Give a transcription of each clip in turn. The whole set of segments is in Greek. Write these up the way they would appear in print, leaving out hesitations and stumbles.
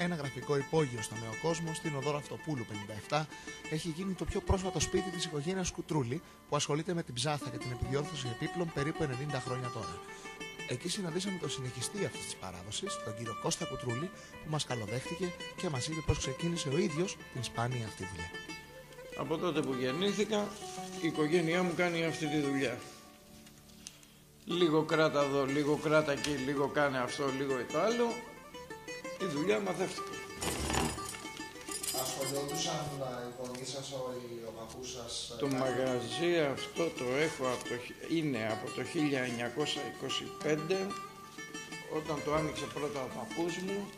ένα γραφικό υπόγειο στο Νέο Κόσμο, στην οδό Αυτοπούλου 57, έχει γίνει το πιο πρόσφατο σπίτι της οικογένειας Κουτρούλη, που ασχολείται με την ψάθα και την επιδιόρθωση επίπλων περίπου 90 χρόνια τώρα. Εκεί συναντήσαμε τον συνεχιστή αυτής της παράδοσης, τον κύριο Κώστα Κουτρούλη, που μας καλοδέχτηκε και μας είπε πώς ξεκίνησε ο ίδιος την σπάνια αυτή δουλειά. Από τότε που γεννήθηκα, η οικογένειά μου κάνει αυτή τη δουλειά. Λίγο κράτα εδώ, λίγο κράτα εκεί, λίγο κάνε αυτό, λίγο το άλλο. Η δουλειά μαθεύτηκε. Ασχολιόντουσαν οι γονείς σας, ο παππούς σας? Το μαγαζί αυτό το έχω είναι από το 1925, όταν το άνοιξε πρώτα ο παππούς μου.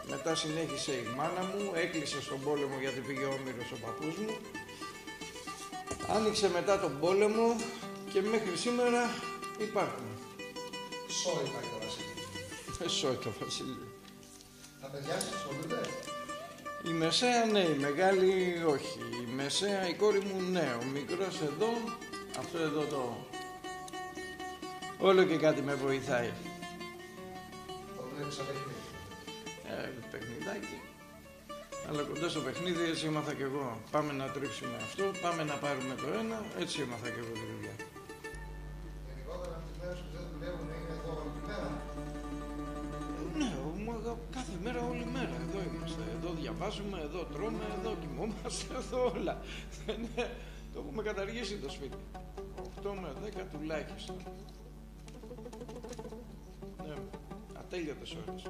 Μετά συνέχισε η μάνα μου, έκλεισε στον πόλεμο γιατί πήγε όμηρος ο παππούς μου. Άνοιξε μετά τον πόλεμο και μέχρι σήμερα υπάρχουν. Σόι πάει το Βασίλειο. Σόι το Βασίλειο. Τα παιδιά σας ασχολούνται? Η μεσαία ναι, η μεγάλη όχι. Η μεσαία, η κόρη μου ναι, ο μικρός εδώ, αυτό εδώ το... Όλο και κάτι με βοηθάει. Το βλέπεις σαν παιχνίδι? Παιχνιδάκι. Αλλά κοντά στο παιχνίδι έτσι έμαθα κι εγώ. Πάμε να τρίψουμε αυτό, πάμε να πάρουμε το ένα, έτσι έμαθα κι εγώ τη δουλειά. Γενικότερα τις μέρες που δεν δουλεύουν είναι εδώ όλη μέρα? Ναι, κάθε μέρα, όλη μέρα. Εδώ είμαστε, εδώ διαβάζουμε, εδώ τρώμε, εδώ κοιμόμαστε, εδώ όλα. Το έχουμε καταργήσει το σπίτι. 8 με 10 τουλάχιστον. Ναι, ατέλειωτες ώρες.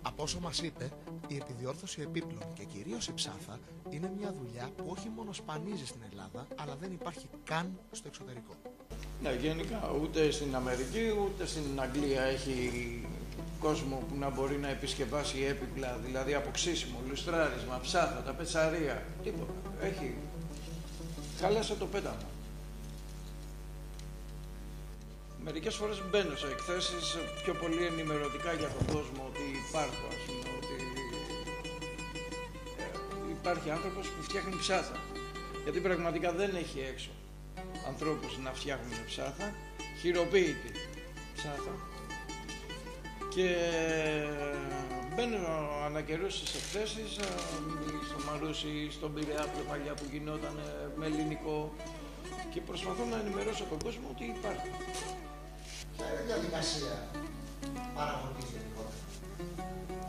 Από όσο μας είπε, η επιδιόρθωση επίπλων και κυρίως η ψάθα είναι μια δουλειά που όχι μόνο σπανίζει στην Ελλάδα, αλλά δεν υπάρχει καν στο εξωτερικό. Ναι, γενικά ούτε στην Αμερική ούτε στην Αγγλία έχει κόσμο που να μπορεί να επισκευάσει έπιπλα, δηλαδή αποξύσιμο, λουστράρισμα, ψάθα, τα πετσαρία, τίποτα. Έχει. Χάλασε το πέταμα. Μερικές φορές μπαίνω σε εκθέσεις πιο πολύ ενημερωτικά για τον κόσμο, ότι υπάρχω, ας πούμε, ότι υπάρχει άνθρωπος που φτιάχνει ψάθα. Γιατί πραγματικά δεν έχει έξω ανθρώπους να φτιάχνουν ψάθα, χειροποίητη ψάθα. Και μπαίνω ανακαιρούς στις εκθέσεις, στο Μαρούσι, στον Πειραιά πιο παλιά που γινόταν με ελληνικό, και προσπαθώ να ενημερώσω τον κόσμο ότι υπάρχει. Ποια είναι η διαδικασία παραγωγής γενικότερα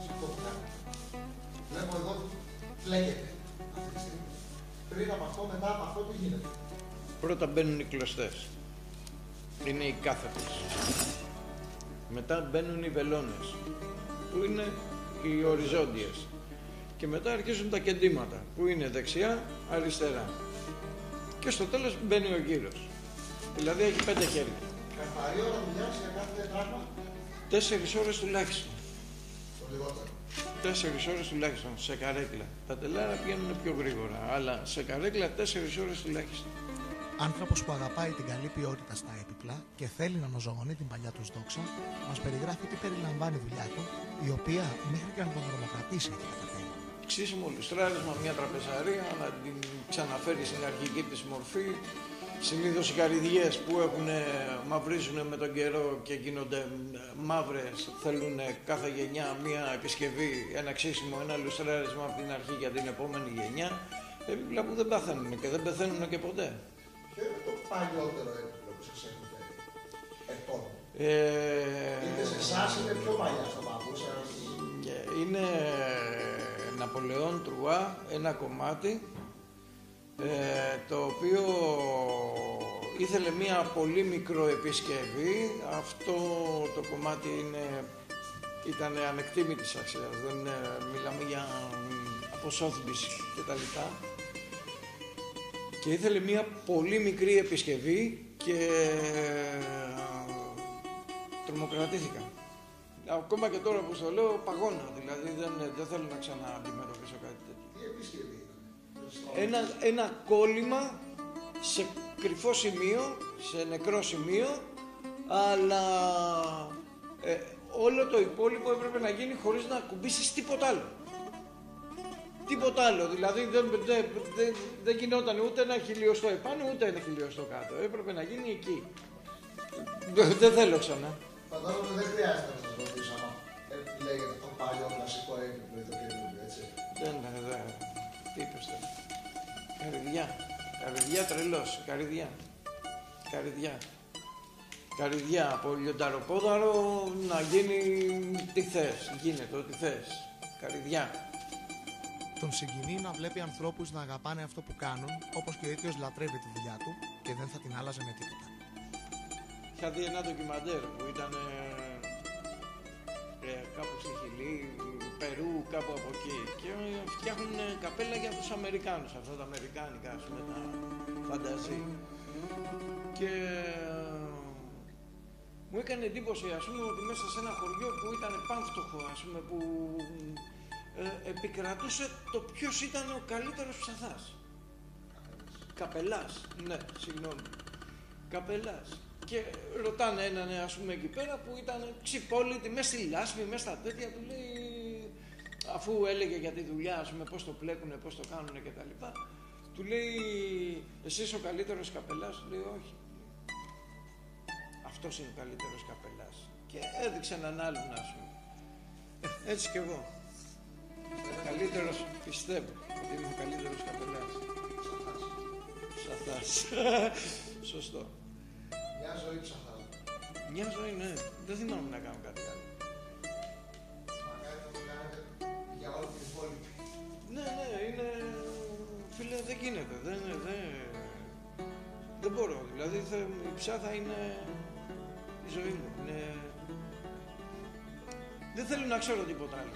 σε αυτό που κάνετε? Βλέπω εδώ φλέγεται αυτή τη στιγμή. Πριν από αυτό, μετά από αυτό, τι γίνεται? Πρώτα μπαίνουν οι κλωστές. Είναι οι κάθετες. Μετά μπαίνουν οι βελόνες, που είναι οι οριζόντιες. Και μετά αρχίζουν τα κεντήματα, που είναι δεξιά, αριστερά. Και στο τέλος μπαίνει ο γύρος. Δηλαδή έχει 5 χέρια. Καθαρή ώρα δουλειά για κάθε πράγμα? 4 ώρες τουλάχιστον. Το λιγότερο. 4 ώρες τουλάχιστον σε καρέκλα. Τα τελάρα πηγαίνουν πιο γρήγορα, αλλά σε καρέκλα 4 ώρες τουλάχιστον. Άνθρωπος που αγαπάει την καλή ποιότητα στα έπιπλα και θέλει να αναζωογονεί την παλιά του δόξα, μας περιγράφει τι περιλαμβάνει η δουλειά του, η οποία μέχρι και να τον δρομοκρατήσει έχει καταφέρει. Ξύσιμο, λουστράρισμα, μια τραπεζαρία, να την ξαναφέρει στην αρχική της μορφή. Συνήθως οι καρυδιές που μαυρίζουν με τον καιρό και γίνονται μαύρες, θέλουν κάθε γενιά μια επισκευή, ένα ξύσιμο, ένα λουστράρισμα από την αρχή για την επόμενη γενιά. Έπιπλα που δεν παθαίνουν και δεν πεθαίνουν και ποτέ. Ποιο είναι το παλιότερο έπιπλο που σας έχουν φέρει? Είτε σε εσάς είτε πιο παλιά στον παππού σας? Είναι Ναπολεόν Τρουά, ένα κομμάτι, το οποίο ήθελε μία πολύ μικρό επισκευή. Αυτό το κομμάτι ήταν ανεκτήμητης αξίας, δεν μιλάμε για αποσόθμιση κτλ. Και ήθελε μία πολύ μικρή επισκευή και τρομοκρατήθηκα. Ακόμα και τώρα που στο λέω παγώνα, δηλαδή δεν θέλω να ξανααντιμετωπίσω κάτι τέτοιο. Τι επισκευή? Ένα κόλλημα σε κρυφό σημείο, σε νεκρό σημείο, αλλά όλο το υπόλοιπο έπρεπε να γίνει χωρίς να κουμπίσεις τίποτα άλλο. Τίποτα άλλο, δηλαδή δεν γινόταν ούτε ένα χιλιοστό επάνω ούτε ένα χιλιοστό κάτω. Έπρεπε να γίνει εκεί. Δεν θέλω ξανά. Φαντάζομαι δεν χρειάζεται να σας ρωτήσω αν λέγεται το παλιό κλασικό έπιπλο. Καρυδιά τρελός, καρυδιά από λιονταροπόδαρο να γίνει τι θες, γίνεται ό,τι θες, καρυδιά. Τον συγκινεί να βλέπει ανθρώπους να αγαπάνε αυτό που κάνουν, όπως και ο ίδιος λατρεύει τη δουλειά του και δεν θα την άλλαζε με τίποτα. Είχα δει ένα ντοκιμαντέρ που ήταν κάπου στη Χιλή, Περού, κάπου από εκεί, και φτιάχνουν καπέλα για τους Αμερικάνους, αυτά τα αμερικάνικα, ας πούμε, τα φανταζή. Και μου έκανε εντύπωση, ας πούμε, ότι μέσα σε ένα χωριό που ήταν πανφτωχό, ας πούμε, που επικρατούσε το ποιος ήταν ο καλύτερος ψαθάς. Καπελάς, ναι, συγγνώμη. Καπελάς. Και ρωτάνε έναν, ας πούμε, εκεί πέρα που ήταν ξυπόλυτη, μέσα στη λάσπη, μέσα στα τέτοια, του λέει, αφού έλεγε για τη δουλειά, ας πούμε, πώς το πλέκουνε, πώς το κάνουνε κτλ. Του λέει, εσύ είσαι ο καλύτερος καπελάς? Του λέει, όχι. Αυτός είναι ο καλύτερος καπελάς. Και έδειξε έναν άλλον, ας πούμε. Έτσι κι εγώ. Καλύτερος, πιστεύω ότι είμαι ο καλύτερος καπελάς. Ψαθάς. Σωστό. Μια ζωή ψαθάς. Μια ζωή, ναι. Δεν θυμάμαι να κάνω κάτι άλλο. Μακάρι να το κάνετε για όλη την υπόλοιπη. Ναι, είναι... Φίλε, δεν γίνεται. Δεν μπορώ. Δηλαδή, η ψάθα είναι η ζωή μου. Δεν θέλω να ξέρω τίποτα άλλο.